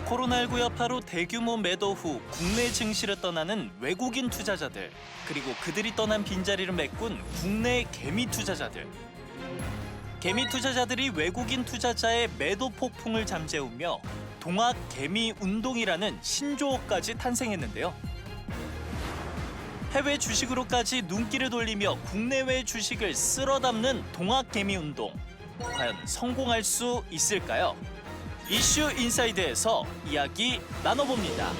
코로나19 여파로 대규모 매도 후 국내 증시를 떠나는 외국인 투자자들, 그리고 그들이 떠난 빈자리를 메꾼 국내 개미 투자자들. 개미 투자자들이 외국인 투자자의 매도 폭풍을 잠재우며 동학 개미 운동이라는 신조어까지 탄생했는데요. 해외 주식으로까지 눈길을 돌리며 국내외 주식을 쓸어 담는 동학 개미 운동. 과연 성공할 수 있을까요? 이슈 인사이드에서 이야기 나눠봅니다.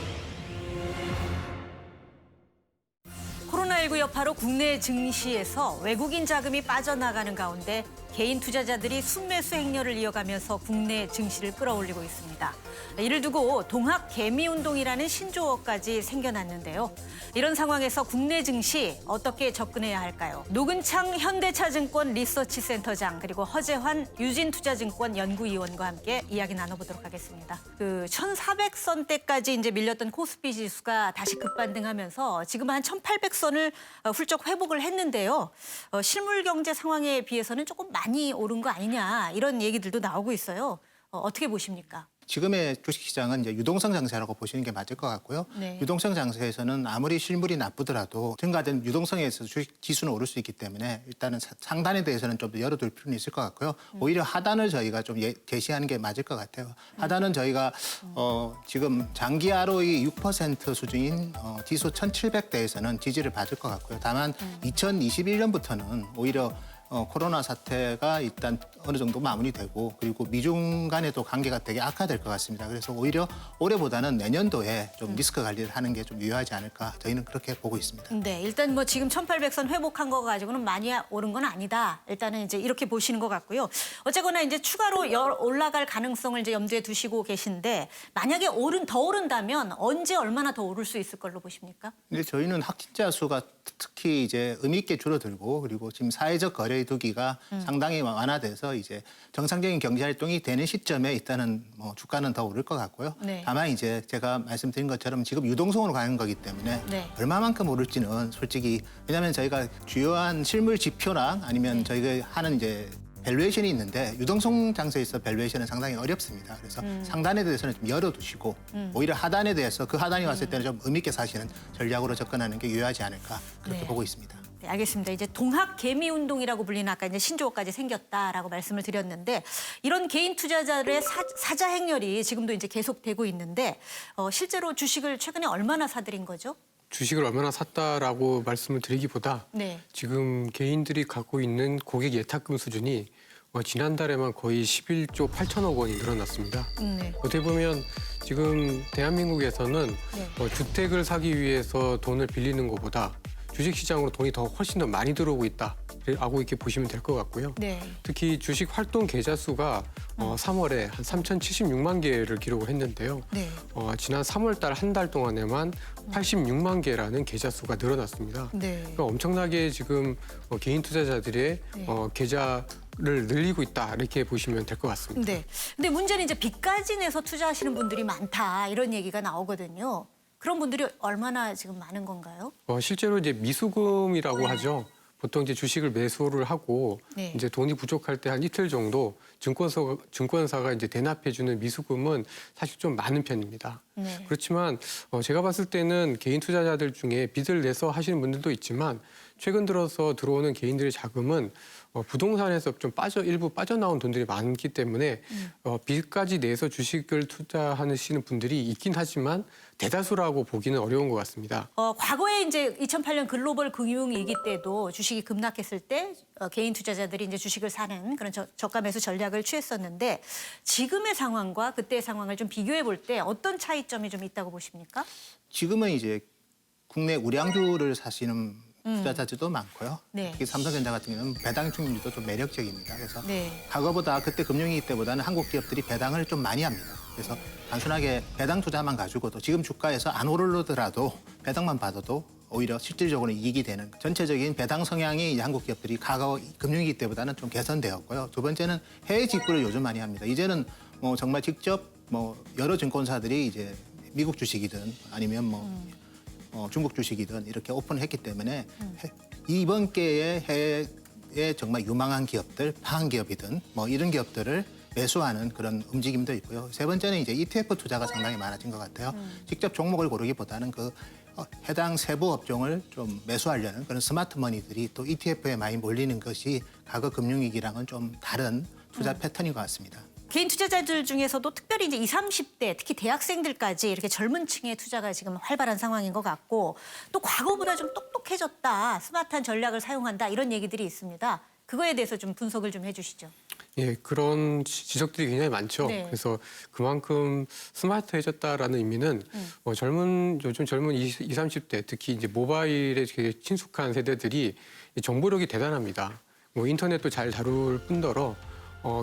코로나19 여파로 국내 증시에서 외국인 자금이 빠져나가는 가운데 개인 투자자들이 순매수 행렬을 이어가면서 국내 증시를 끌어올리고 있습니다. 이를 두고 동학 개미 운동이라는 신조어까지 생겨났는데요. 이런 상황에서 국내 증시 어떻게 접근해야 할까요? 노근창 현대차증권 리서치센터장 그리고 허재환 유진투자증권 연구위원과 함께 이야기 나눠보도록 하겠습니다. 1,400선대까지 이제 밀렸던 코스피 지수가 다시 급반등하면서 지금 한 1,800선을 훌쩍 회복을 했는데요. 실물 경제 상황에 비해서는 조금 많이 오른 거 아니냐 이런 얘기들도 나오고 있어요. 어떻게 보십니까? 지금의 주식시장은 이제 유동성 장세라고 보시는 게 맞을 것 같고요. 네. 유동성 장세에서는 아무리 실물이 나쁘더라도 증가된 유동성에 있어서 주식 지수는 오를 수 있기 때문에 일단은 상단에 대해서는 좀 더 열어둘 필요는 있을 것 같고요. 오히려 하단을 저희가 좀 제시하는 게 맞을 것 같아요. 하단은 저희가 지금 장기 ROE 6% 수준인 지수 1,700대에서는 지지를 받을 것 같고요. 다만 2021년부터는 오히려 코로나 사태가 일단 어느 정도 마무리되고 그리고 미중 간에도 관계가 되게 악화될 것 같습니다. 그래서 오히려 올해보다는 내년도에 좀 리스크 관리를 하는 게 좀 유효하지 않을까 저희는 그렇게 보고 있습니다. 네, 일단 뭐 지금 1,800선 회복한 거 가지고는 많이 오른 건 아니다. 일단은 이제 이렇게 보시는 것 같고요. 어쨌거나 이제 추가로 올라갈 가능성을 이제 염두에 두시고 계신데 만약에 더 오른다면 언제 얼마나 더 오를 수 있을 걸로 보십니까? 근데 저희는 확진자 수가 특히 이제 의미 있게 줄어들고 그리고 지금 사회적 거리두기가 상당히 완화돼서 이제 정상적인 경제 활동이 되는 시점에 일단은 뭐 주가는 더 오를 것 같고요. 네. 다만 이제 제가 말씀드린 것처럼 지금 유동성으로 가는 거기 때문에 네. 얼마만큼 오를지는 솔직히 왜냐하면 저희가 주요한 실물 지표랑 아니면 저희가 하는 이제 밸류에이션이 있는데 유동성 장세에서 밸류에이션은 상당히 어렵습니다. 그래서 상단에 대해서는 좀 열어두시고 오히려 하단에 대해서 그 하단이 왔을 때는 좀 의미 있게 사시는 전략으로 접근하는 게 유효하지 않을까 그렇게 네. 보고 있습니다. 네, 알겠습니다. 이제 동학 개미 운동이라고 불리는 아까 이제 신조어까지 생겼다라고 말씀을 드렸는데 이런 개인 투자자들의 사자 행렬이 지금도 이제 계속되고 있는데 실제로 주식을 최근에 얼마나 사들인 거죠? 주식을 얼마나 샀다라고 말씀을 드리기보다 네. 지금 개인들이 갖고 있는 고객 예탁금 수준이 지난달에만 거의 11조 8천억 원이 늘어났습니다. 네. 어떻게 보면 지금 대한민국에서는 네. 주택을 사기 위해서 돈을 빌리는 것보다 주식시장으로 돈이 더 훨씬 더 많이 들어오고 있다라고 이렇게 보시면 될 것 같고요. 네. 특히 주식 활동 계좌 수가 3월에 한 3,076만 개를 기록을 했는데요. 네. 지난 3월 달 한 달 동안에만 86만 개라는 계좌 수가 늘어났습니다. 네. 그러니까 엄청나게 지금 개인 투자자들의 네. 계좌를 늘리고 있다 이렇게 보시면 될 것 같습니다. 네. 근데 문제는 이제 빚까지 내서 투자하시는 분들이 많다 이런 얘기가 나오거든요. 그런 분들이 얼마나 지금 많은 건가요? 실제로 이제 미수금이라고 하죠. 보통 이제 주식을 매수를 하고 네. 이제 돈이 부족할 때 한 이틀 정도 증권사가 이제 대납해주는 미수금은 사실 좀 많은 편입니다. 네. 그렇지만 제가 봤을 때는 개인 투자자들 중에 빚을 내서 하시는 분들도 있지만 최근 들어서 들어오는 개인들의 자금은 부동산에서 좀 일부 빠져나온 돈들이 많기 때문에 빚까지 내서 주식을 투자하시는 분들이 있긴 하지만 대다수라고 보기는 어려운 것 같습니다. 과거에 이제 2008년 글로벌 금융위기 때도 주식이 급락했을 때 개인 투자자들이 이제 주식을 사는 그런 저가 매수 전략을 취했었는데 지금의 상황과 그때의 상황을 좀 비교해 볼 때 어떤 차이점이 좀 있다고 보십니까? 지금은 이제 국내 우량주를 사시는 투자자들도 많고요. 네. 특히 삼성전자 같은 경우는 배당 충분율도 좀 매력적입니다. 그래서 네. 과거보다 그때 금융위기 때보다는 한국 기업들이 배당을 좀 많이 합니다. 그래서 단순하게 배당 투자만 가지고도 지금 주가에서 안 오르더라도 배당만 받아도 오히려 실질적으로 이익이 되는 전체적인 배당 성향이 한국 기업들이 과거 금융위기 때보다는 좀 개선되었고요. 두 번째는 해외 직구를 요즘 많이 합니다. 이제는 뭐 정말 직접 여러 증권사들이 이제 미국 주식이든 아니면 중국 주식이든 이렇게 오픈했기 때문에 이번 기회에 해외에 정말 유망한 기업들, 파한 기업이든 이런 기업들을 매수하는 그런 움직임도 있고요. 세 번째는 이제 ETF 투자가 상당히 많아진 것 같아요. 직접 종목을 고르기보다는 해당 세부 업종을 좀 매수하려는 그런 스마트 머니들이 또 ETF에 많이 몰리는 것이 과거 금융위기랑은 좀 다른 투자 패턴인 것 같습니다. 개인 투자자들 중에서도 특별히 이제 20, 30대, 특히 대학생들까지 이렇게 젊은 층의 투자가 지금 활발한 상황인 것 같고 또 과거보다 좀 똑똑해졌다, 스마트한 전략을 사용한다 이런 얘기들이 있습니다. 그거에 대해서 좀 분석을 좀 해주시죠. 예, 그런 지적들이 굉장히 많죠. 네. 그래서 그만큼 스마트해졌다라는 의미는 요즘 젊은 20, 30대 특히 이제 모바일에 되게 친숙한 세대들이 이 정보력이 대단합니다. 인터넷도 잘 다룰 뿐더러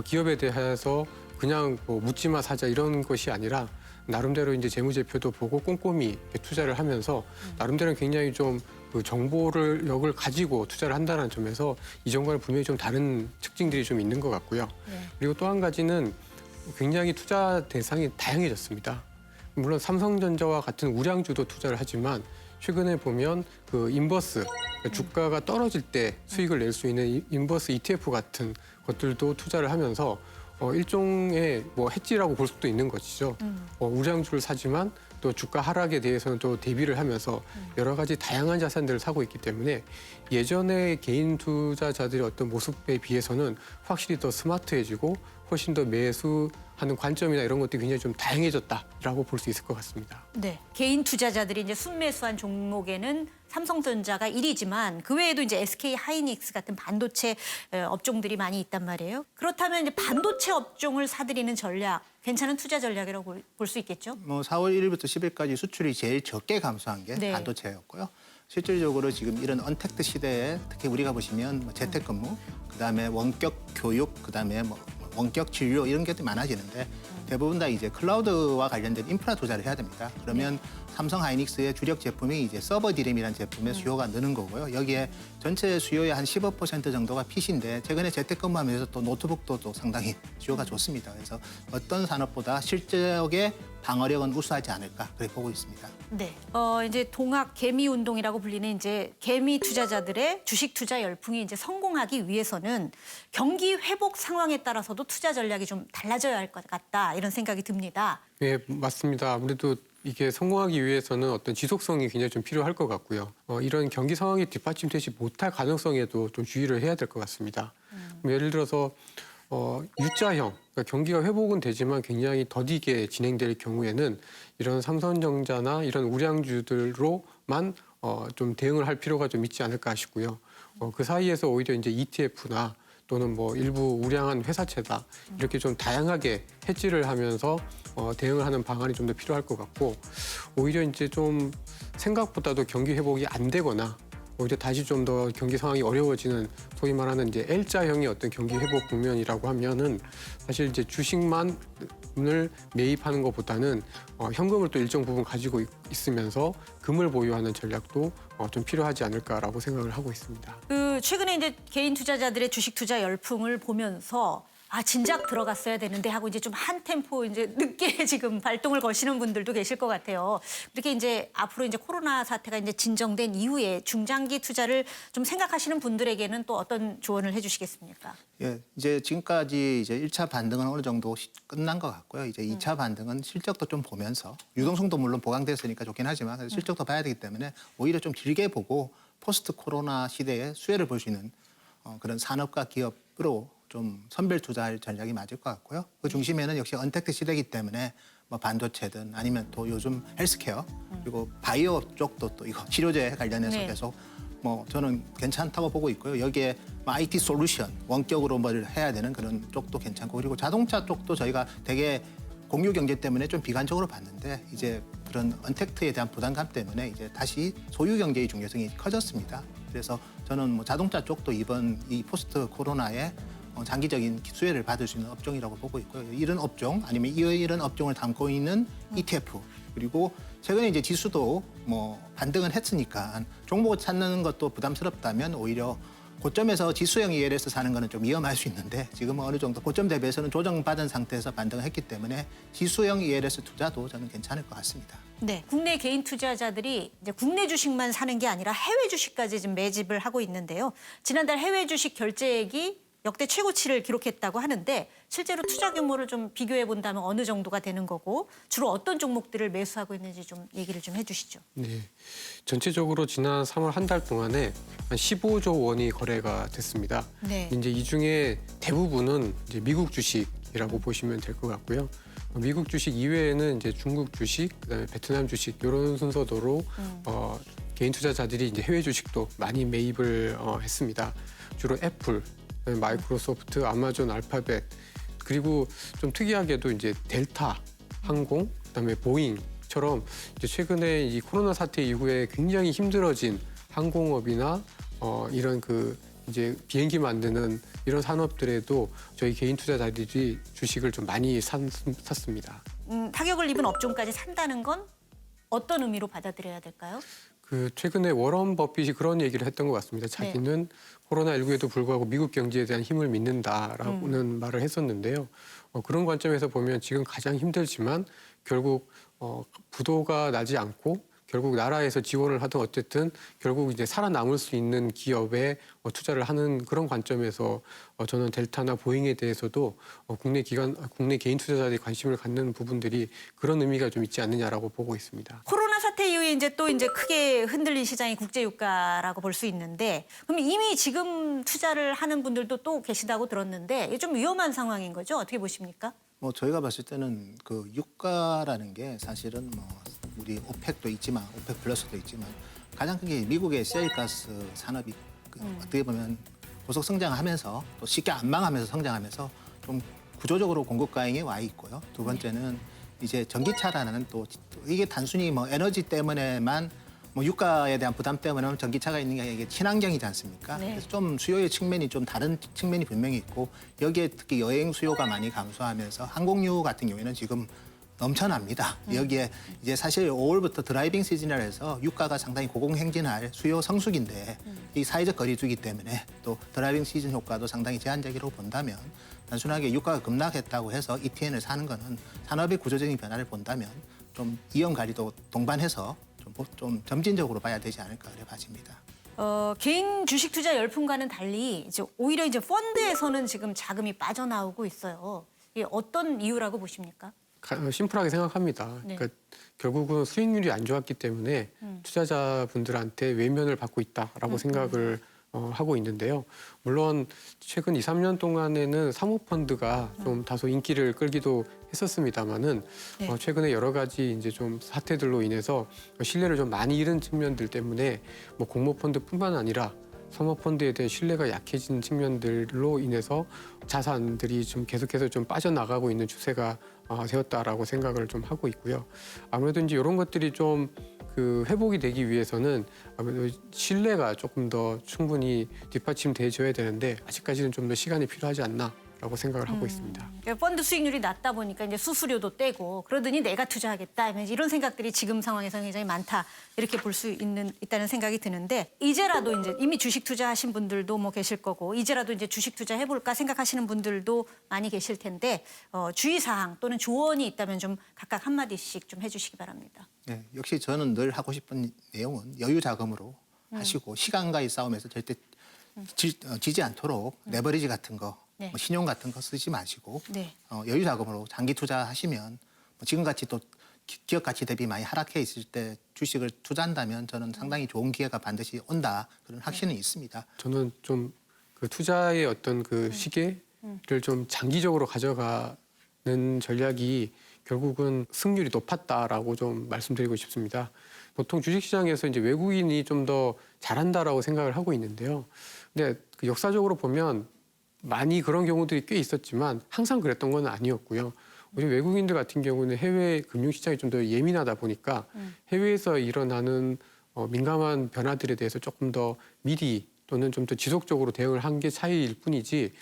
기업에 대해서 그냥 묻지마 사자 이런 것이 아니라 나름대로 이제 재무제표도 보고 꼼꼼히 투자를 하면서 나름대로 굉장히 좀 그 정보력을 가지고 투자를 한다는 점에서 이전과는 분명히 좀 다른 특징들이 좀 있는 것 같고요. 네. 그리고 또 한 가지는 굉장히 투자 대상이 다양해졌습니다. 물론 삼성전자와 같은 우량주도 투자를 하지만 최근에 보면 그 인버스, 그러니까 주가가 떨어질 때 수익을 낼 수 있는 인버스 ETF 같은 것들도 투자를 하면서 일종의 해지라고 볼 수도 있는 것이죠. 우량주를 사지만 또 주가 하락에 대해서는 또 대비를 하면서 여러 가지 다양한 자산들을 사고 있기 때문에 예전의 개인 투자자들의 어떤 모습에 비해서는 확실히 더 스마트해지고 훨씬 더 매수하는 관점이나 이런 것들이 굉장히 좀 다양해졌다라고 볼 수 있을 것 같습니다. 네, 개인 투자자들이 이제 순매수한 종목에는 삼성전자가 1위지만 그 외에도 이제 SK 하이닉스 같은 반도체 업종들이 많이 있단 말이에요. 그렇다면 이제 반도체 업종을 사들이는 전략, 괜찮은 투자 전략이라고 볼 수 있겠죠? 4월 1일부터 10일까지 수출이 제일 적게 감소한 게 네. 반도체였고요. 실질적으로 지금 이런 언택트 시대에 특히 우리가 보시면 재택근무, 그다음에 원격 교육, 그다음에 원격 진료 이런 것들이 많아지는데 대부분 다 이제 클라우드와 관련된 인프라 투자를 해야 됩니다. 그러면 삼성 하이닉스의 주력 제품이 이제 서버 디램이라는 제품의 수요가 느는 거고요. 여기에 전체 수요의 한 15% 정도가 PC인데 최근에 재택근무하면서 또 노트북도 또 상당히 수요가 좋습니다. 그래서 어떤 산업보다 실적의 방어력은 우수하지 않을까 그렇게 보고 있습니다. 네. 이제 동학 개미 운동이라고 불리는 이제 개미 투자자들의 주식 투자 열풍이 이제 성공하기 위해서는 경기 회복 상황에 따라서도 투자 전략이 좀 달라져야 할 것 같다 이런 생각이 듭니다. 네, 맞습니다. 아무래도 이게 성공하기 위해서는 어떤 지속성이 굉장히 좀 필요할 것 같고요. 이런 경기 상황이 뒷받침되지 못할 가능성에도 좀 주의를 해야 될 것 같습니다. 예를 들어서 U자형, 그러니까 경기가 회복은 되지만 굉장히 더디게 진행될 경우에는 이런 삼성전자나 이런 우량주들로만 좀 대응을 할 필요가 좀 있지 않을까 싶고요. 그 사이에서 오히려 이제 ETF나 또는 일부 우량한 회사채다 이렇게 좀 다양하게 해지를 하면서 대응을 하는 방안이 좀 더 필요할 것 같고 오히려 이제 좀 생각보다도 경기 회복이 안 되거나 오히려 다시 좀 더 경기 상황이 어려워지는 소위 말하는 이제 L자형의 어떤 경기 회복 국면이라고 하면은 사실 이제 주식만을 매입하는 것보다는 현금을 또 일정 부분 가지고 있으면서 금을 보유하는 전략도 좀 필요하지 않을까라고 생각을 하고 있습니다. 최근에 이제 개인 투자자들의 주식 투자 열풍을 보면서 진작 들어갔어야 되는데 하고 이제 좀 한 템포 이제 늦게 지금 발동을 거시는 분들도 계실 것 같아요. 이렇게 이제 앞으로 이제 코로나 사태가 이제 진정된 이후에 중장기 투자를 좀 생각하시는 분들에게는 또 어떤 조언을 해주시겠습니까? 예, 이제 지금까지 이제 1차 반등은 어느 정도 끝난 것 같고요. 이제 2차 반등은 실적도 좀 보면서 유동성도 물론 보강됐으니까 좋긴 하지만 실적도 봐야 되기 때문에 오히려 좀 길게 보고 포스트 코로나 시대에 수혜를 볼 수 있는 그런 산업과 기업으로 좀 선별 투자할 전략이 맞을 것 같고요. 그 중심에는 역시 언택트 시대이기 때문에 반도체든 아니면 또 요즘 헬스케어 그리고 바이오 쪽도 또 이거 치료제 관련해서 네. 계속 저는 괜찮다고 보고 있고요. 여기에 IT 솔루션 원격으로 뭘 해야 되는 그런 쪽도 괜찮고 그리고 자동차 쪽도 저희가 되게 공유 경제 때문에 좀 비관적으로 봤는데 이제 그런 언택트에 대한 부담감 때문에 이제 다시 소유 경제의 중요성이 커졌습니다. 그래서 저는 자동차 쪽도 이번 이 포스트 코로나에 장기적인 수혜를 받을 수 있는 업종이라고 보고 있고요. 이런 업종 아니면 이런 업종을 담고 있는 ETF 그리고 최근에 이제 지수도 반등은 했으니까 종목을 찾는 것도 부담스럽다면 오히려 고점에서 지수형 ELS 사는 거는 좀 위험할 수 있는데 지금은 어느 정도 고점 대비해서는 조정받은 상태에서 반등을 했기 때문에 지수형 ELS 투자도 저는 괜찮을 것 같습니다. 네, 국내 개인 투자자들이 이제 국내 주식만 사는 게 아니라 해외 주식까지 지금 매집을 하고 있는데요. 지난달 해외 주식 결제액이 역대 최고치를 기록했다고 하는데 실제로 투자 규모를 좀 비교해 본다면 어느 정도가 되는 거고 주로 어떤 종목들을 매수하고 있는지 좀 얘기를 좀 해주시죠. 네. 전체적으로 지난 3월 한 달 동안에 한 15조 원이 거래가 됐습니다. 네. 이제 이 중에 대부분은 이제 미국 주식이라고 보시면 될 것 같고요. 미국 주식 이외에는 이제 중국 주식, 그다음에 베트남 주식 이런 순서대로 개인 투자자들이 이제 해외 주식도 많이 매입을 했습니다. 주로 애플, 마이크로소프트, 아마존, 알파벳 그리고 좀 특이하게도 이제 델타 항공, 그다음에 보잉처럼 이제 최근에 이 코로나 사태 이후에 굉장히 힘들어진 항공업이나 이런 그 이제 비행기 만드는 이런 산업들에도 저희 개인 투자자들이 주식을 좀 많이 샀습니다. 타격을 입은 업종까지 산다는 건 어떤 의미로 받아들여야 될까요? 그 최근에 워런 버핏이 그런 얘기를 했던 것 같습니다. 자기는 코로나19에도 불구하고 미국 경제에 대한 힘을 믿는다라고는 말을 했었는데요. 그런 관점에서 보면 지금 가장 힘들지만 결국 부도가 나지 않고 결국 나라에서 지원을 하든 어쨌든 결국 이제 살아남을 수 있는 기업에 투자를 하는 그런 관점에서 저는 델타나 보잉에 대해서도 국내 개인 투자자들이 관심을 갖는 부분들이 그런 의미가 좀 있지 않느냐라고 보고 있습니다. 코로나 사태 이후에 이제 크게 흔들린 시장이 국제유가라고 볼 수 있는데 그럼 이미 지금 투자를 하는 분들도 또 계시다고 들었는데 이게 좀 위험한 상황인 거죠? 어떻게 보십니까? 뭐 저희가 봤을 때는 그 유가라는 게 사실은 뭐 우리 오펙도 있지만 오펙 플러스도 있지만 가장 큰 게 미국의 셰일가스 산업이 어떻게 보면 고속 성장하면서 또 쉽게 안 망하면서 성장하면서 좀 구조적으로 공급 과잉에 와 있고요. 두 번째는 이제 전기차라는 또 이게 단순히 뭐 에너지 때문에만 뭐 유가에 대한 부담 때문에 전기차가 있는 게 아니라 이게 친환경이지 않습니까? 네. 그래서 좀 수요의 측면이 좀 다른 측면이 분명히 있고 여기에 특히 여행 수요가 많이 감소하면서 항공유 같은 경우에는 지금 넘쳐납니다. 여기에 이제 사실 5월부터 드라이빙 시즌이라 해서 유가가 상당히 고공행진할 수요 성수기인데 이 사회적 거리두기 때문에 또 드라이빙 시즌 효과도 상당히 제한적이라고 본다면 단순하게 유가가 급락했다고 해서 ETN을 사는 거는 산업의 구조적인 변화를 본다면 좀 이연 관리도 동반해서 좀 점진적으로 봐야 되지 않을까 그래 봐집니다. 개인 주식 투자 열풍과는 달리 이제 오히려 이제 펀드에서는 지금 자금이 빠져나오고 있어요. 이게 어떤 이유라고 보십니까? 심플하게 생각합니다. 네. 그러니까 결국은 수익률이 안 좋았기 때문에 투자자분들한테 외면을 받고 있다라고 생각을 하고 있는데요. 물론 최근 2, 3년 동안에는 사모펀드가 좀 다소 인기를 끌기도 했었습니다만은 네. 최근에 여러 가지 이제 좀 사태들로 인해서 신뢰를 좀 많이 잃은 측면들 때문에 뭐 공모펀드뿐만 아니라 사모펀드에 대한 신뢰가 약해진 측면들로 인해서 자산들이 좀 계속해서 좀 빠져나가고 있는 추세가 되었다라고 생각을 좀 하고 있고요. 아무래도 이제 이런 것들이 좀 그 회복이 되기 위해서는 아무래도 신뢰가 조금 더 충분히 뒷받침돼줘야 되는데 아직까지는 좀 더 시간이 필요하지 않나라고 생각을 하고 있습니다. 그러니까 펀드 수익률이 낮다 보니까 이제 수수료도 떼고 그러더니 내가 투자하겠다 이런 생각들이 지금 상황에서 굉장히 많다 이렇게 볼 수 있다는 생각이 드는데 이제라도 이제 이미 주식 투자하신 분들도 뭐 계실 거고 이제라도 이제 주식 투자 해볼까 생각하시는 분들도 많이 계실 텐데 주의사항 또는 조언이 있다면 좀 각각 한 마디씩 좀 해주시기 바랍니다. 네, 역시 저는 늘 하고 싶은 내용은 여유 자금으로 하시고 시간과의 싸움에서 절대 지지 않도록 레버리지 같은 거, 네. 뭐 신용 같은 거 쓰지 마시고 네. 여유 자금으로 장기 투자하시면 뭐 지금같이 또 기업 가치 대비 많이 하락해 있을 때 주식을 투자한다면 저는 상당히 좋은 기회가 반드시 온다 그런 확신은 있습니다. 저는 좀 그 투자의 어떤 그 시계를 좀 장기적으로 가져가는 전략이 결국은 승률이 높았다라고 좀 말씀드리고 싶습니다. 보통 주식시장에서 이제 외국인이 좀 더 잘한다라고 생각을 하고 있는데요. 근데 그 역사적으로 보면 많이 그런 경우들이 꽤 있었지만 항상 그랬던 건 아니었고요. 우리 외국인들 같은 경우는 해외 금융시장이 좀 더 예민하다 보니까 해외에서 일어나는 민감한 변화들에 대해서 조금 더 미리 또는 좀 더 지속적으로 대응을 한 게 차이일 뿐이지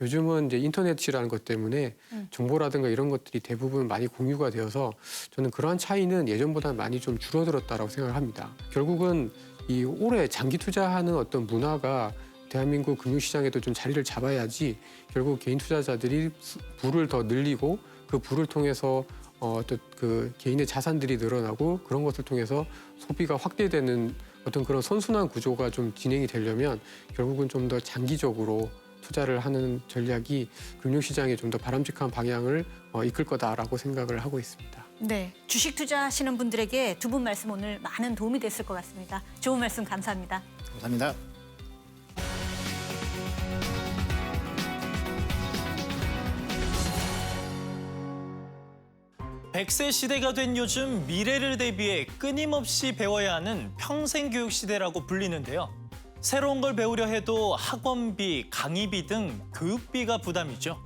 요즘은 이제 인터넷이라는 것 때문에 정보라든가 이런 것들이 대부분 많이 공유가 되어서 저는 그러한 차이는 예전보다 많이 좀 줄어들었다라고 생각을 합니다. 결국은 이 오래 장기 투자하는 어떤 문화가 대한민국 금융시장에도 좀 자리를 잡아야지 결국 개인 투자자들이 부를 더 늘리고 그 부를 통해서 어떤 그 개인의 자산들이 늘어나고 그런 것을 통해서 소비가 확대되는 어떤 그런 선순환 구조가 좀 진행이 되려면 결국은 좀 더 장기적으로 투자를 하는 전략이 금융시장에 좀 더 바람직한 방향을 이끌 거다라고 생각을 하고 있습니다. 네, 주식 투자하시는 분들에게 두 분 말씀 오늘 많은 도움이 됐을 것 같습니다. 좋은 말씀 감사합니다. 감사합니다. 백세 시대가 된 요즘 미래를 대비해 끊임없이 배워야 하는 평생교육 시대라고 불리는데요. 새로운 걸 배우려 해도 학원비, 강의비 등 교육비가 부담이죠.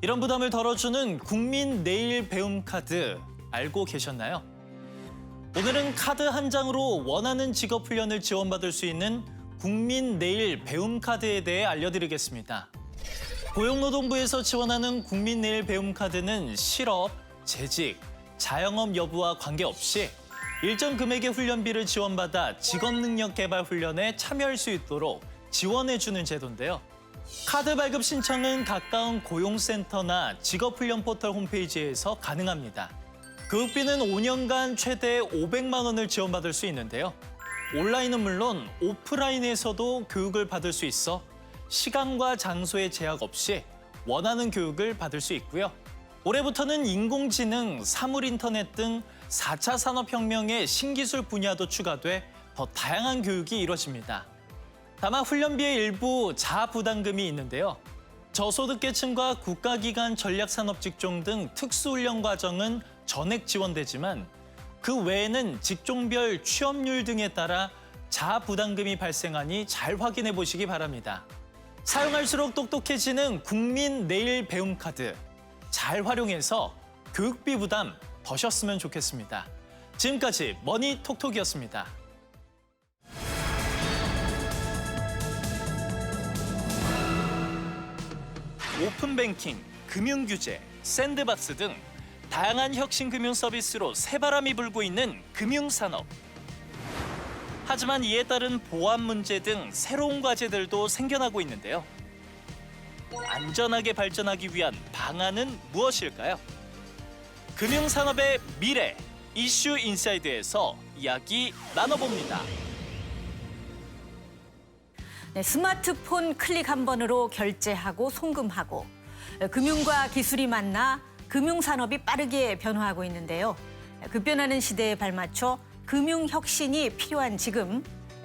이런 부담을 덜어주는 국민 내일 배움 카드 알고 계셨나요? 오늘은 카드 한 장으로 원하는 직업 훈련을 지원받을 수 있는 국민 내일 배움 카드에 대해 알려드리겠습니다. 고용노동부에서 지원하는 국민 내일 배움 카드는 실업, 재직, 자영업 여부와 관계없이 일정 금액의 훈련비를 지원받아 직업능력 개발 훈련에 참여할 수 있도록 지원해주는 제도인데요. 카드 발급 신청은 가까운 고용센터나 직업훈련 포털 홈페이지에서 가능합니다. 교육비는 5년간 최대 500만 원을 지원받을 수 있는데요. 온라인은 물론 오프라인에서도 교육을 받을 수 있어 시간과 장소의 제약 없이 원하는 교육을 받을 수 있고요. 올해부터는 인공지능, 사물인터넷 등 4차 산업혁명의 신기술 분야도 추가돼 더 다양한 교육이 이루어집니다. 다만 훈련비의 일부 자부담금이 있는데요. 저소득계층과 국가기관 전략산업직종 등 특수훈련 과정은 전액 지원되지만 그 외에는 직종별 취업률 등에 따라 자부담금이 발생하니 잘 확인해 보시기 바랍니다. 사용할수록 똑똑해지는 국민 내일 배움 카드. 잘 활용해서 교육비 부담 더셨으면 좋겠습니다. 지금까지 머니톡톡이었습니다. 오픈뱅킹, 금융규제, 샌드박스 등 다양한 혁신 금융 서비스로 새바람이 불고 있는 금융산업. 하지만 이에 따른 보안 문제 등 새로운 과제들도 생겨나고 있는데요. 안전하게 발전하기 위한 방안은 무엇일까요? 금융산업의 미래, 이슈 인사이드에서 이야기 나눠봅니다. 네, 스마트폰 클릭 한 번으로 결제하고 송금하고 금융과 기술이 만나 금융산업이 빠르게 변화하고 있는데요. 급변하는 시대에 발맞춰 금융혁신이 필요한 지금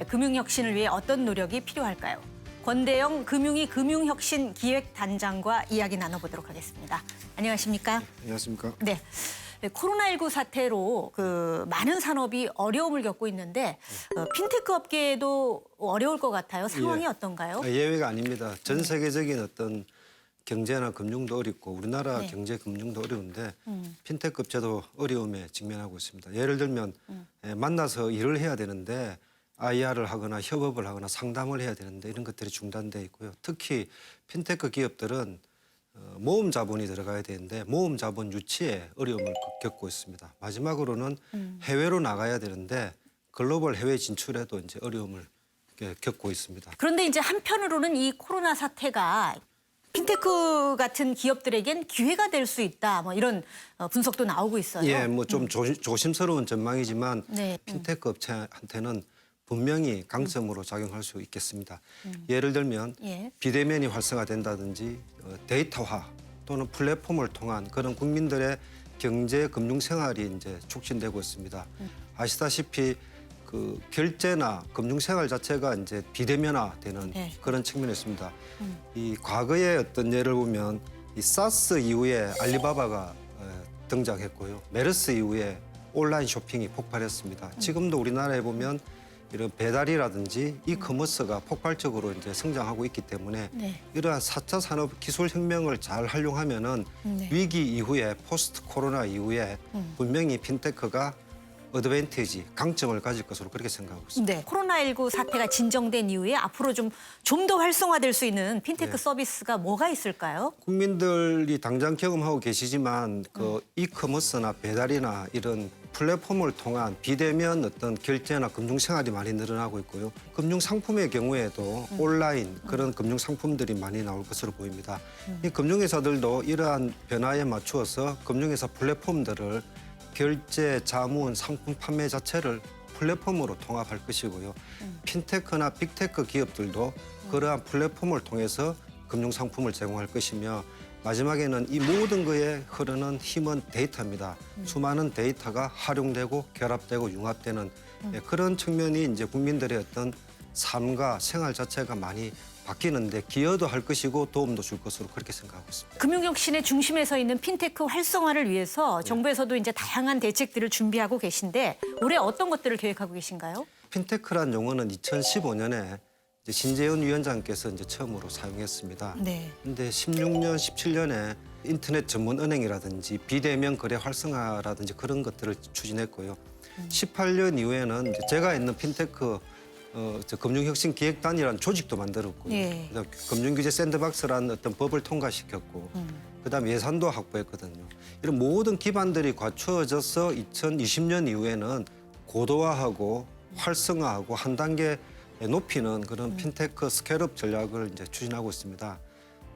금융혁신을 위해 어떤 노력이 필요할까요? 권대영 금융위 금융혁신 기획단장과 이야기 나눠보도록 하겠습니다. 안녕하십니까? 안녕하십니까? 네. 코로나19 사태로 많은 산업이 어려움을 겪고 있는데 핀테크 업계에도 어려울 것 같아요. 상황이 예. 어떤가요? 예외가 아닙니다. 전 세계적인 어떤 경제나 금융도 어렵고 우리나라 네. 경제 금융도 어려운데 핀테크 업체도 어려움에 직면하고 있습니다. 예를 들면 만나서 일을 해야 되는데 IR을 하거나 협업을 하거나 상담을 해야 되는데 이런 것들이 중단돼 있고요. 특히 핀테크 기업들은 모험 자본이 들어가야 되는데 모험 자본 유치에 어려움을 겪고 있습니다. 마지막으로는 해외로 나가야 되는데 글로벌 해외 진출에도 이제 어려움을 겪고 있습니다. 그런데 이제 한편으로는 이 코로나 사태가 핀테크 같은 기업들에겐 기회가 될 수 있다. 뭐 이런 분석도 나오고 있어요. 예, 뭐 좀 조심스러운 전망이지만 네. 핀테크 업체한테는 분명히 강점으로 작용할 수 있겠습니다. 예를 들면 예. 비대면이 활성화된다든지 데이터화 또는 플랫폼을 통한 그런 국민들의 경제 금융 생활이 이제 촉진되고 있습니다. 아시다시피 그 결제나 금융 생활 자체가 이제 비대면화되는 네. 그런 측면이 있습니다. 이 과거의 어떤 예를 보면 이 사스 이후에 알리바바가 등장했고요. 메르스 이후에 온라인 쇼핑이 폭발했습니다. 지금도 우리나라에 보면 이런 배달이라든지 이커머스가 폭발적으로 이제 성장하고 있기 때문에 네. 이러한 4차 산업 기술 혁명을 잘 활용하면은 네. 위기 이후에 포스트 코로나 이후에 분명히 핀테크가 어드밴티지, 강점을 가질 것으로 그렇게 생각하고 있습니다. 네. 코로나19 사태가 진정된 이후에 앞으로 좀 더 활성화될 수 있는 핀테크 네. 서비스가 뭐가 있을까요? 국민들이 당장 경험하고 계시지만 그 이커머스나 배달이나 이런 플랫폼을 통한 비대면 어떤 결제나 금융 생활이 많이 늘어나고 있고요. 금융 상품의 경우에도 온라인 그런 금융 상품들이 많이 나올 것으로 보입니다. 이 금융회사들도 이러한 변화에 맞추어서 금융회사 플랫폼들을 결제, 자문, 상품 판매 자체를 플랫폼으로 통합할 것이고요. 핀테크나 빅테크 기업들도 그러한 플랫폼을 통해서 금융 상품을 제공할 것이며 마지막에는 이 모든 거에 흐르는 힘은 데이터입니다. 수많은 데이터가 활용되고 결합되고 융합되는 그런 측면이 이제 국민들의 어떤 삶과 생활 자체가 많이 바뀌는데 기여도 할 것이고 도움도 줄 것으로 그렇게 생각하고 있습니다. 금융혁신의 중심에 서 있는 핀테크 활성화를 위해서 정부에서도 이제 다양한 대책들을 준비하고 계신데 올해 어떤 것들을 계획하고 계신가요? 핀테크란 용어는 2015년에 신재훈 위원장께서 이제 처음으로 사용했습니다. 네. 근데 16년, 17년에 인터넷 전문 은행이라든지 비대면 거래 활성화라든지 그런 것들을 추진했고요. 18년 이후에는 이제 제가 있는 핀테크 금융혁신 기획단이라는 조직도 만들었고요. 예. 그다음 금융규제 샌드박스라는 어떤 법을 통과시켰고, 그다음 예산도 확보했거든요. 이런 모든 기반들이 갖추어져서 2020년 이후에는 고도화하고 활성화하고 한 단계 높이는 그런 핀테크 스케일업 전략을 이제 추진하고 있습니다.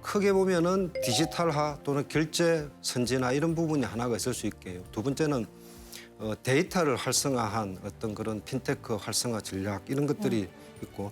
크게 보면은 디지털화 또는 결제 선진화 이런 부분이 하나가 있을 수 있게요. 두 번째는 데이터를 활성화한 어떤 그런 핀테크 활성화 전략 이런 것들이 있고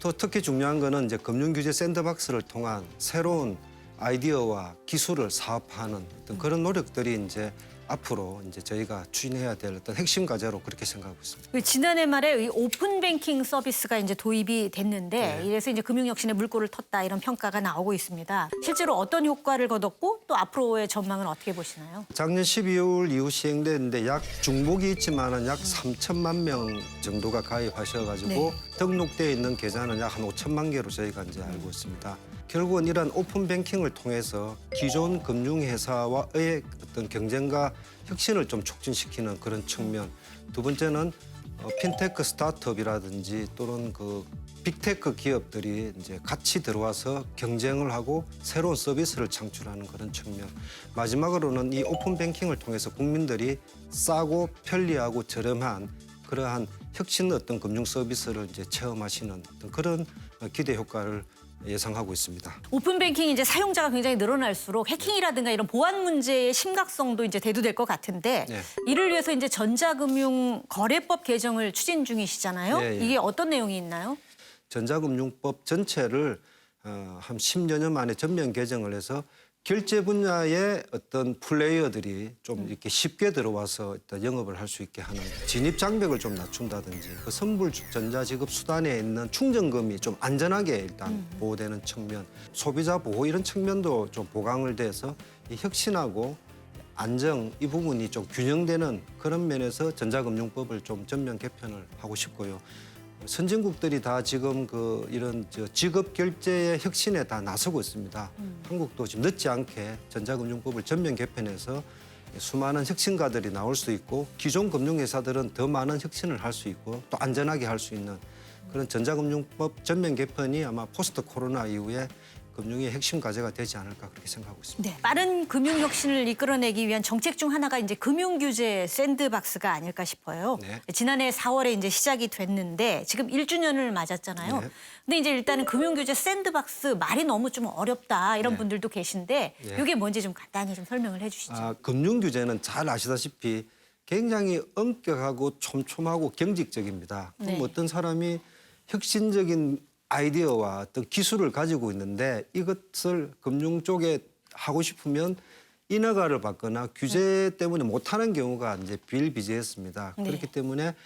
또 특히 중요한 거는 이제 금융규제 샌드박스를 통한 새로운 아이디어와 기술을 사업화하는 어떤 그런 노력들이 이제 앞으로 이제 저희가 추진해야 될 어떤 핵심 과제로 그렇게 생각하고 있습니다. 지난해 말에 이 오픈 뱅킹 서비스가 이제 도입이 됐는데 네. 이래서 이제 금융혁신의 물꼬를 텄다 이런 평가가 나오고 있습니다. 실제로 어떤 효과를 거뒀고 또 앞으로의 전망은 어떻게 보시나요? 작년 12월 이후 시행됐는데 약 중복이 있지만은 약 3천만 명 정도가 가입하셔가지고 네. 등록되어 있는 계좌는 약 한 5천만 개로 저희가 이제 알고 있습니다. 결국은 이러한 오픈 뱅킹을 통해서 기존 금융회사와의 어떤 경쟁과 혁신을 좀 촉진시키는 그런 측면. 두 번째는 핀테크 스타트업이라든지 또는 그 빅테크 기업들이 이제 같이 들어와서 경쟁을 하고 새로운 서비스를 창출하는 그런 측면. 마지막으로는 이 오픈 뱅킹을 통해서 국민들이 싸고 편리하고 저렴한 그러한 혁신 어떤 금융 서비스를 이제 체험하시는 어떤 그런 기대 효과를 예상하고 있습니다. 오픈뱅킹 이제 사용자가 굉장히 늘어날수록 해킹이라든가 이런 보안 문제의 심각성도 이제 대두될 것 같은데 네. 이를 위해서 이제 전자금융 거래법 개정을 추진 중이시잖아요. 예, 예. 이게 어떤 내용이 있나요? 전자금융법 전체를 한 10여 년 만에 전면 개정을 해서 결제 분야의 어떤 플레이어들이 좀 이렇게 쉽게 들어와서 일단 영업을 할 수 있게 하는 진입 장벽을 좀 낮춘다든지 그 선불 전자지급 수단에 있는 충전금이 좀 안전하게 일단 보호되는 측면, 소비자 보호 이런 측면도 좀 보강을 돼서 이 혁신하고 안정 이 부분이 좀 균형되는 그런 면에서 전자금융법을 좀 전면 개편을 하고 싶고요. 선진국들이 다 지금 그 이런 지급 결제의 혁신에 다 나서고 있습니다. 한국도 지금 늦지 않게 전자금융법을 전면 개편해서 수많은 혁신가들이 나올 수 있고 기존 금융회사들은 더 많은 혁신을 할 수 있고 또 안전하게 할 수 있는 그런 전자금융법 전면 개편이 아마 포스트 코로나 이후에 금융의 핵심 과제가 되지 않을까 그렇게 생각하고 있습니다. 네, 빠른 금융혁신을 이끌어내기 위한 정책 중 하나가 이제 금융규제 샌드박스가 아닐까 싶어요. 네. 지난해 4월에 이제 시작이 됐는데 지금 1주년을 맞았잖아요. 네. 근데 이제 일단은 금융규제 샌드박스 말이 너무 좀 어렵다 이런 네. 분들도 계신데 네. 이게 뭔지 좀 간단히 좀 설명을 해주시죠. 금융규제는 잘 아시다시피 굉장히 엄격하고 촘촘하고 경직적입니다. 그럼 네. 어떤 사람이 혁신적인 아이디어와 어떤 기술을 가지고 있는데 이것을 금융 쪽에 하고 싶으면 인허가를 받거나 규제 때문에 못하는 경우가 이제 비일비재했습니다. 네. 그렇기 때문에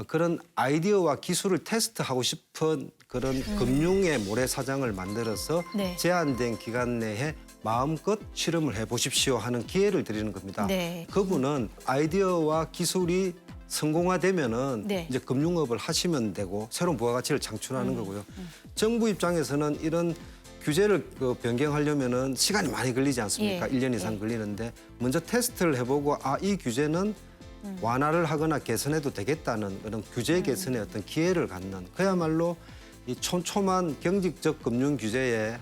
그런 아이디어와 기술을 테스트하고 싶은 그런 금융의 모래사장을 만들어서 네. 제한된 기간 내에 마음껏 실험을 해보십시오 하는 기회를 드리는 겁니다. 네. 그분은 아이디어와 기술이 성공화되면은 네. 이제 금융업을 하시면 되고 새로운 부가가치를 창출하는 거고요. 정부 입장에서는 이런 규제를 변경하려면은 시간이 많이 걸리지 않습니까? 예. 1년 이상 예. 걸리는데 먼저 테스트를 해보고 이 규제는 완화를 하거나 개선해도 되겠다는 그런 규제 개선의 어떤 기회를 갖는 그야말로 이 촘촘한 경직적 금융 규제에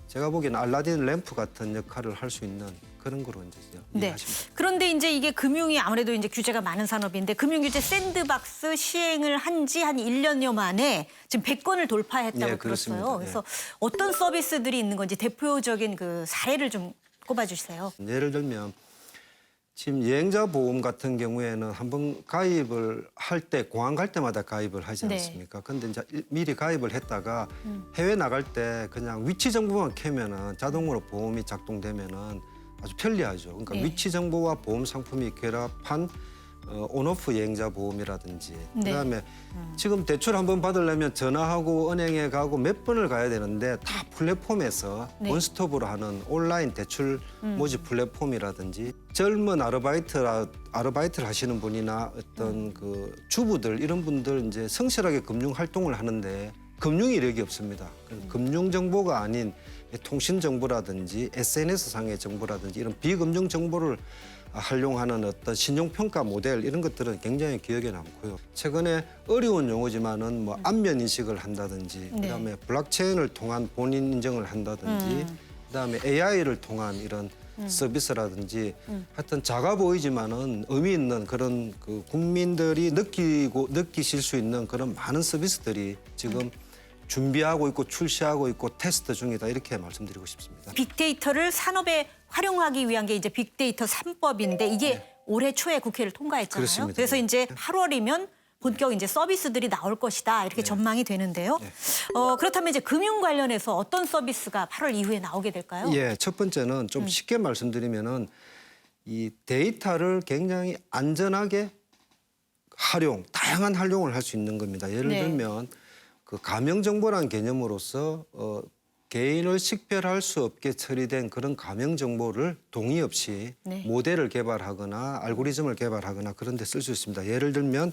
제가 보기에는 알라딘 램프 같은 역할을 할 수 있는 그런 거로 이제 네. 이해하십니다. 그런데 이제 이게 금융이 아무래도 이제 규제가 많은 산업인데 금융규제 샌드박스 시행을 한 지 한 1년여 만에 지금 100건을 돌파했다고 네, 그렇습니다. 들었어요. 네. 그래서 어떤 서비스들이 있는 건지 대표적인 그 사례를 좀 꼽아주세요. 예를 들면 지금 여행자 보험 같은 경우에는 한번 가입을 할 때 공항 갈 때마다 가입을 하지 네. 않습니까? 근데 이제 미리 가입을 했다가 해외 나갈 때 그냥 위치 정보만 캐면은 자동으로 보험이 작동되면은 아주 편리하죠. 그러니까 네. 위치 정보와 보험 상품이 결합한 온오프 여행자 보험이라든지 네. 그다음에 지금 대출 한번 받으려면 전화하고 은행에 가고 몇 번을 가야 되는데 다 플랫폼에서 네. 원스톱으로 하는 온라인 대출 모집 플랫폼이라든지 젊은 아르바이트를 하시는 분이나 어떤 그 주부들 이런 분들 이제 성실하게 금융 활동을 하는데 금융 이력이 없습니다. 금융 정보가 아닌 통신 정보라든지 SNS 상의 정보라든지 이런 비금융 정보를 활용하는 어떤 신용평가 모델 이런 것들은 굉장히 기억에 남고요. 최근에 어려운 용어지만은 뭐 안면 인식을 한다든지 네. 그다음에 블록체인을 통한 본인 인증을 한다든지 그다음에 AI를 통한 이런 서비스라든지 하여튼 작아 보이지만은 의미 있는 그런 그 국민들이 느끼실 수 있는 그런 많은 서비스들이 지금 준비하고 있고 출시하고 있고 테스트 중이다 이렇게 말씀드리고 싶습니다. 빅데이터를 산업에 활용하기 위한 게 이제 빅데이터 3법인데 이게 올해 초에 국회를 통과했잖아요. 그렇습니다. 그래서 네. 이제 8월이면 본격 이제 서비스들이 나올 것이다 이렇게 전망이 되는데요. 그렇다면 이제 금융 관련해서 어떤 서비스가 8월 이후에 나오게 될까요? 예, 첫 번째는 좀 쉽게 말씀드리면은 이 데이터를 굉장히 안전하게 다양한 활용을 할 수 있는 겁니다. 예를 네. 들면 그 가명 정보라는 개념으로서 개인을 식별할 수 없게 처리된 그런 가명 정보를 동의 없이 네. 모델을 개발하거나 알고리즘을 개발하거나 그런 데 쓸 수 있습니다. 예를 들면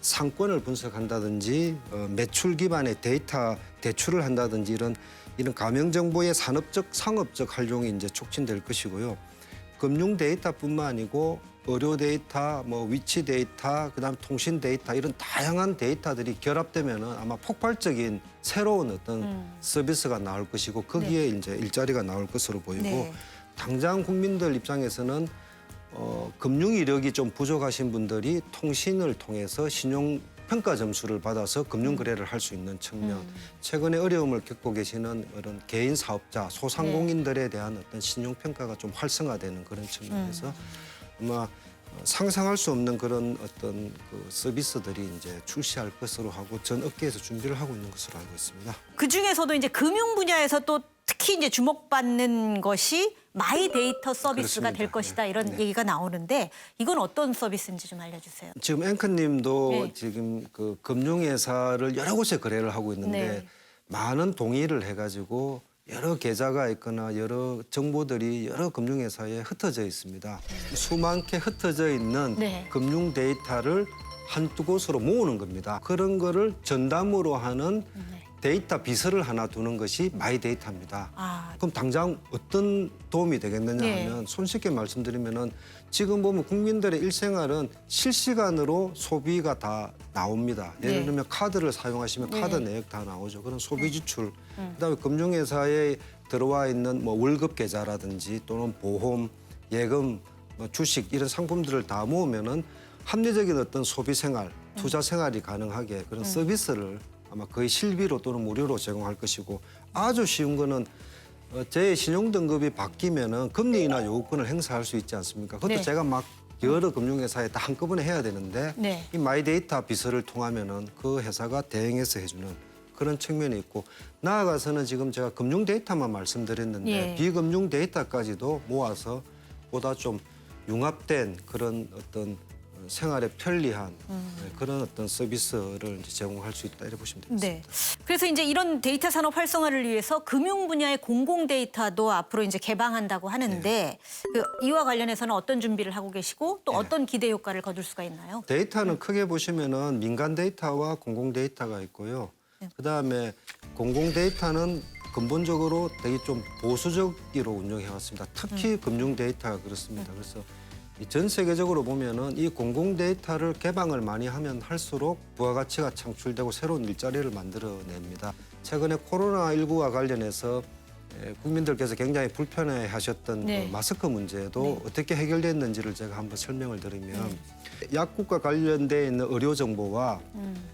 상권을 분석한다든지 매출 기반의 데이터 대출을 한다든지 이런 가명 정보의 산업적, 상업적 활용이 이제 촉진될 것이고요. 금융 데이터뿐만 아니고 의료 데이터, 뭐 위치 데이터, 그다음 통신 데이터 이런 다양한 데이터들이 결합되면은 아마 폭발적인 새로운 어떤 서비스가 나올 것이고 거기에 이제 일자리가 나올 것으로 보이고 네. 당장 국민들 입장에서는 금융 이력이 좀 부족하신 분들이 통신을 통해서 신용 평가 점수를 받아서 금융 거래를 할 수 있는 측면, 최근에 어려움을 겪고 계시는 그런 개인 사업자, 소상공인들에 대한 어떤 신용 평가가 좀 활성화되는 그런 측면에서 아마 상상할 수 없는 그런 어떤 그 서비스들이 이제 출시할 것으로 하고 전 업계에서 준비를 하고 있는 것으로 알고 있습니다. 그 중에서도 이제 금융 분야에서 또 특히 이제 주목받는 것이 마이 데이터 서비스가 그렇습니다. 될 것이다 이런 네. 얘기가 나오는데 이건 어떤 서비스인지 좀 알려주세요. 지금 앵커님도 네. 지금 그 금융회사를 여러 곳에 거래를 하고 있는데 네. 많은 동의를 해가지고 여러 계좌가 있거나 여러 정보들이 여러 금융회사에 흩어져 있습니다. 수많게 흩어져 있는 네. 금융 데이터를 한두 곳으로 모으는 겁니다. 그런 거를 전담으로 하는 데이터 비서를 하나 두는 것이 마이 데이터입니다. 아, 그럼 당장 어떤 도움이 되겠느냐 네. 하면 손쉽게 말씀드리면은 지금 보면 국민들의 일생활은 실시간으로 소비가 다 나옵니다. 예를 네. 들면 카드를 사용하시면 네. 카드 내역 다 나오죠. 그런 소비 지출, 그다음에 금융회사에 들어와 있는 뭐 월급 계좌라든지 또는 보험, 예금, 뭐 주식 이런 상품들을 다 모으면은 합리적인 어떤 소비 생활, 투자 생활이 가능하게 그런 서비스를 아마 거의 실비로 또는 무료로 제공할 것이고 아주 쉬운 거는 제 신용 등급이 바뀌면은 금리나 요구권을 행사할 수 있지 않습니까? 그것도 네. 제가 막 여러 금융회사에 다 한꺼번에 해야 되는데 네. 이 마이데이터 비서를 통하면은 그 회사가 대행해서 해주는 그런 측면이 있고 나아가서는 지금 제가 금융 데이터만 말씀드렸는데 예. 비금융 데이터까지도 모아서 보다 좀 융합된 그런 어떤 생활에 편리한 그런 어떤 서비스를 이제 제공할 수 있다 이렇게 보시면 되겠습니다. 네. 그래서 이제 이런 데이터 산업 활성화를 위해서 금융 분야의 공공 데이터도 앞으로 이제 개방한다고 하는데 그 이와 관련해서는 어떤 준비를 하고 계시고 또 어떤 기대 효과를 거둘 수가 있나요? 데이터는 크게 보시면은 민간 데이터와 공공 데이터가 있고요. 그다음에 공공 데이터는 근본적으로 되게 좀 보수적으로 운영해 왔습니다. 특히 금융 데이터가 그렇습니다. 그래서 전 세계적으로 보면은 이 공공 데이터를 개방을 많이 하면 할수록 부가가치가 창출되고 새로운 일자리를 만들어냅니다. 최근에 코로나19와 관련해서 국민들께서 굉장히 불편해하셨던 네. 그 마스크 문제도 어떻게 해결됐는지를 제가 한번 설명을 드리면 약국과 관련돼 있는 의료 정보와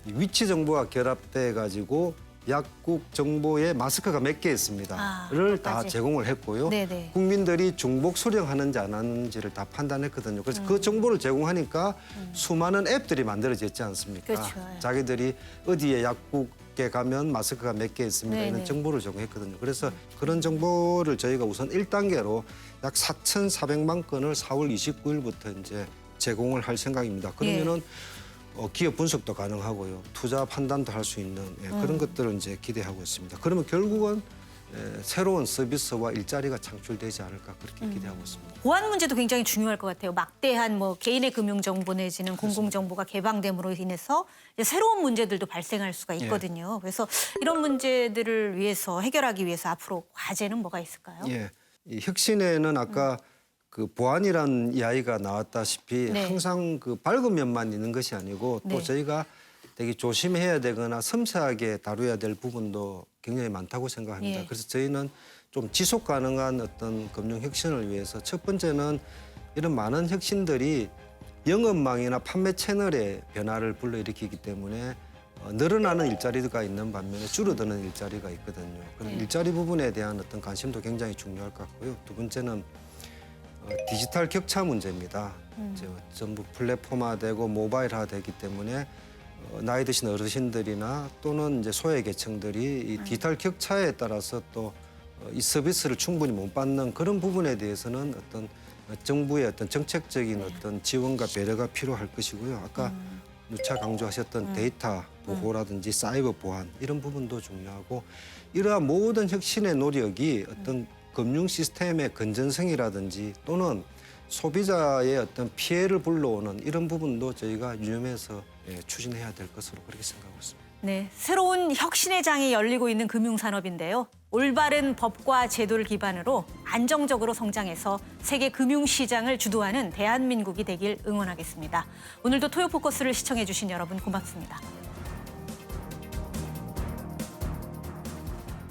이 위치 정보가 결합돼 가지고 약국 정보에 마스크가 몇 개 있습니다.를 다 그것까지. 제공을 했고요. 네네. 국민들이 중복 수령하는지 안 하는지를 다 판단했거든요. 그래서 그 정보를 제공하니까 수많은 앱들이 만들어졌지 않습니까? 그렇죠. 자기들이 어디에 약국에 가면 마스크가 몇 개 있습니다. 네네. 이런 정보를 제공했거든요. 그래서 그런 정보를 저희가 우선 1단계로 약 4,400만 건을 4월 29일부터 이제 제공을 할 생각입니다. 그러면은 기업 분석도 가능하고요. 투자 판단도 할 수 있는 그런 것들을 이제 기대하고 있습니다. 그러면 결국은 새로운 서비스와 일자리가 창출되지 않을까 그렇게 기대하고 있습니다. 보안 문제도 굉장히 중요할 것 같아요. 막대한 뭐 개인의 금융 정보 내지는 공공 정보가 개방됨으로 인해서 이제 새로운 문제들도 발생할 수가 있거든요. 그래서 이런 문제들을 위해서 해결하기 위해서 앞으로 과제는 뭐가 있을까요? 예, 이 혁신에는 아까 그 보안이란 이야기가 나왔다시피 네. 항상 그 밝은 면만 있는 것이 아니고 또 네. 저희가 되게 조심해야 되거나 섬세하게 다뤄야 될 부분도 굉장히 많다고 생각합니다. 예. 그래서 저희는 좀 지속 가능한 어떤 금융 혁신을 위해서 첫 번째는 이런 많은 혁신들이 영업망이나 판매 채널의 변화를 불러일으키기 때문에 늘어나는 일자리가 있는 반면에 줄어드는 일자리가 있거든요. 그런 일자리 부분에 대한 어떤 관심도 굉장히 중요할 것 같고요. 두 번째는 디지털 격차 문제입니다. 이제 전부 플랫폼화되고 모바일화되기 때문에 나이 드신 어르신들이나 또는 이제 소외계층들이 이 디지털 격차에 따라서 또 이 서비스를 충분히 못 받는 그런 부분에 대해서는 어떤 정부의 어떤 정책적인 어떤 지원과 배려가 필요할 것이고요. 아까 누차 강조하셨던 데이터 보호라든지 사이버 보안 이런 부분도 중요하고 이러한 모든 혁신의 노력이 어떤 금융 시스템의 건전성이라든지 또는 소비자의 어떤 피해를 불러오는 이런 부분도 저희가 유념해서 추진해야 될 것으로 그렇게 생각하고 있습니다. 네, 새로운 혁신의 장이 열리고 있는 금융산업인데요. 올바른 법과 제도를 기반으로 안정적으로 성장해서 세계 금융시장을 주도하는 대한민국이 되길 응원하겠습니다. 오늘도 토요포커스를 시청해 주신 여러분 고맙습니다.